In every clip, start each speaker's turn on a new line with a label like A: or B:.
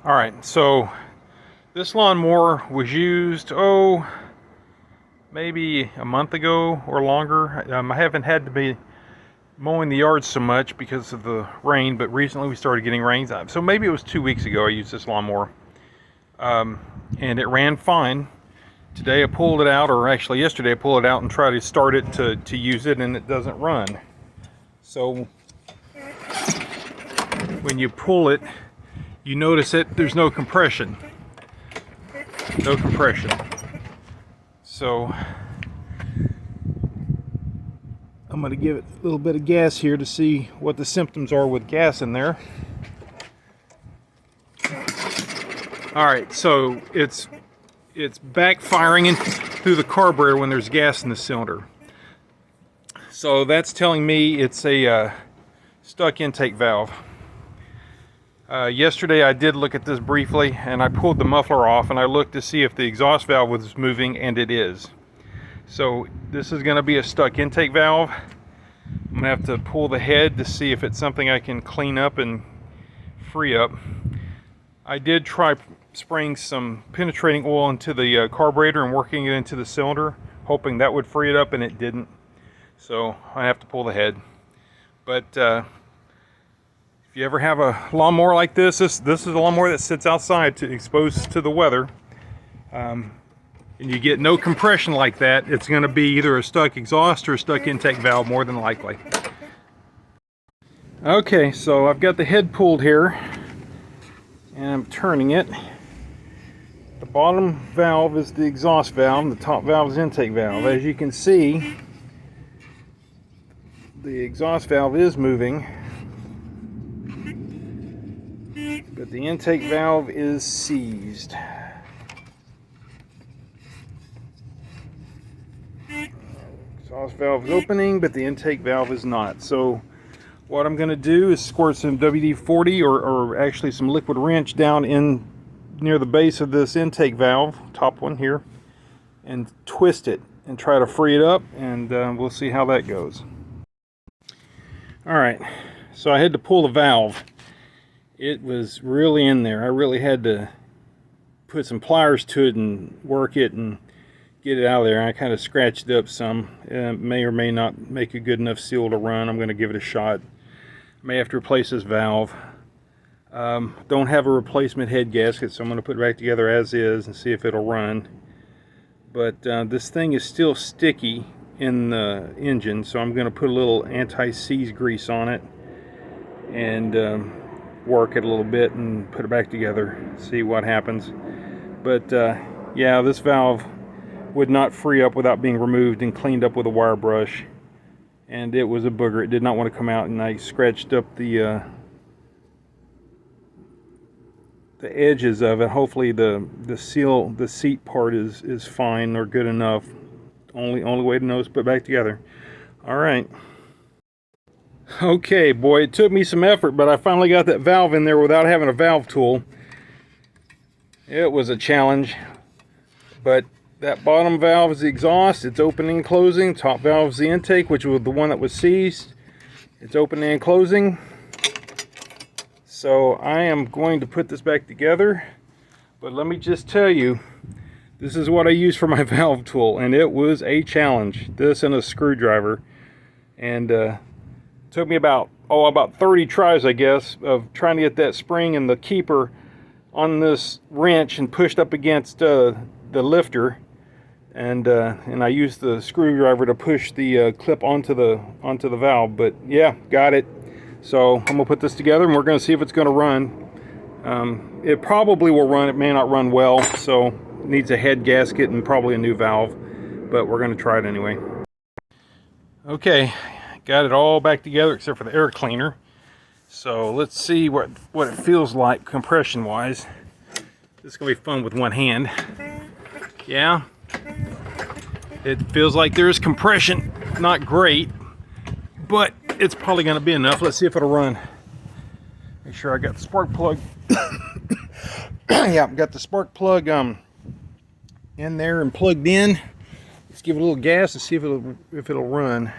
A: Alright, so this lawnmower was used, maybe a month ago or longer. I haven't had to be mowing the yard so much because of the rain, but recently we started getting rains. So maybe it was 2 weeks ago I used this lawnmower. And it ran fine. Today I pulled it out, or actually yesterday I pulled it out and tried to start it to use it, and it doesn't run. So when you pull it, you notice that there's no compression. No compression. So I'm going to give it a little bit of gas here to see what the symptoms are with gas in there. Alright, so it's backfiring through the carburetor when there's gas in the cylinder. So that's telling me it's a stuck intake valve. Yesterday I did look at this briefly, and I pulled the muffler off and I looked to see if the exhaust valve was moving, and it is. So this is going to be a stuck intake valve. I'm going to have to pull the head to see if it's something I can clean up and free up. I did try spraying some penetrating oil into the carburetor and working it into the cylinder, hoping that would free it up, and it didn't. So I have to pull the head. But if you ever have a lawnmower like this is a lawnmower that sits outside exposed to the weather, and you get no compression like that, it's going to be either a stuck exhaust or a stuck intake valve, more than likely. Okay, so I've got the head pulled here, and I'm turning it. The bottom valve is the exhaust valve, and the top valve is the intake valve. As you can see, the exhaust valve is moving, but the intake valve is seized. Exhaust valve is opening, but the intake valve is not. So what I'm going to do is squirt some WD-40 or actually some liquid wrench down in near the base of this intake valve, top one here, and twist it and try to free it up, and we'll see how that goes. Alright, so I had to pull the valve. It was really in there. I really had to put some pliers to it and work it and get it out of there. I kind of scratched it up some. It may or may not make a good enough seal to run. I'm going to give it a shot. May have to replace this valve. Don't have a replacement head gasket, so I'm going to put it back together as is and see if it'll run. But this thing is still sticky in the engine, so I'm going to put a little anti-seize grease on it and work it a little bit and put it back together, see what happens. But yeah, this valve would not free up without being removed and cleaned up with a wire brush, and it was a booger. It did not want to come out, and I scratched up the edges of it. Hopefully the seat part is fine or good enough. Only way to know is put it back together. All right. Okay, boy, it took me some effort, but I finally got that valve in there without having a valve tool. It was a challenge, but that bottom valve is the exhaust. It's opening and closing. Top valve is the intake, which was the one that was seized. It's opening and closing. So I am going to put this back together, but let me just tell you, this is what I use for my valve tool, and it was a challenge. This and a screwdriver, and took me about 30 tries, I guess, of trying to get that spring and the keeper on this wrench and pushed up against the lifter, and I used the screwdriver to push the clip onto the valve. But yeah, got it. So I'm gonna put this together, and we're gonna see if it's gonna run. It probably will run. It may not run well, so it needs a head gasket and probably a new valve, but we're gonna try it anyway. Okay, got it all back together except for the air cleaner. So let's see what it feels like compression wise. This is gonna be fun with one hand. Yeah, it feels like there's compression. Not great, but it's probably gonna be enough. Let's see if it'll run. Make sure I got the spark plug. Yeah, got the spark plug in there and plugged in. Let's give it a little gas and see if it'll run.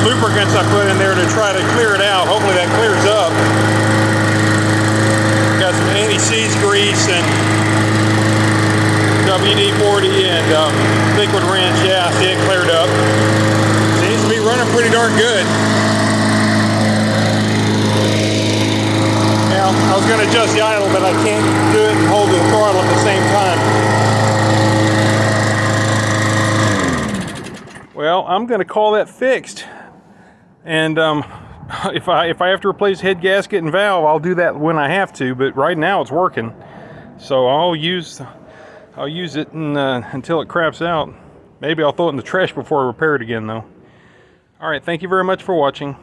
A: lubricants I put in there to try to clear it out. Hopefully that clears up. Got some anti-seize grease and WD-40 and liquid wrench. Yeah, see, it cleared up. Seems to be running pretty darn good. Now, I was going to adjust the idle, but I can't do it and hold the throttle at the same time. Well, I'm going to call that fixed. And if I have to replace head gasket and valve, I'll do that when I have to. But right now it's working, so I'll use it until it craps out. Maybe I'll throw it in the trash before I repair it again, though. All right, thank you very much for watching.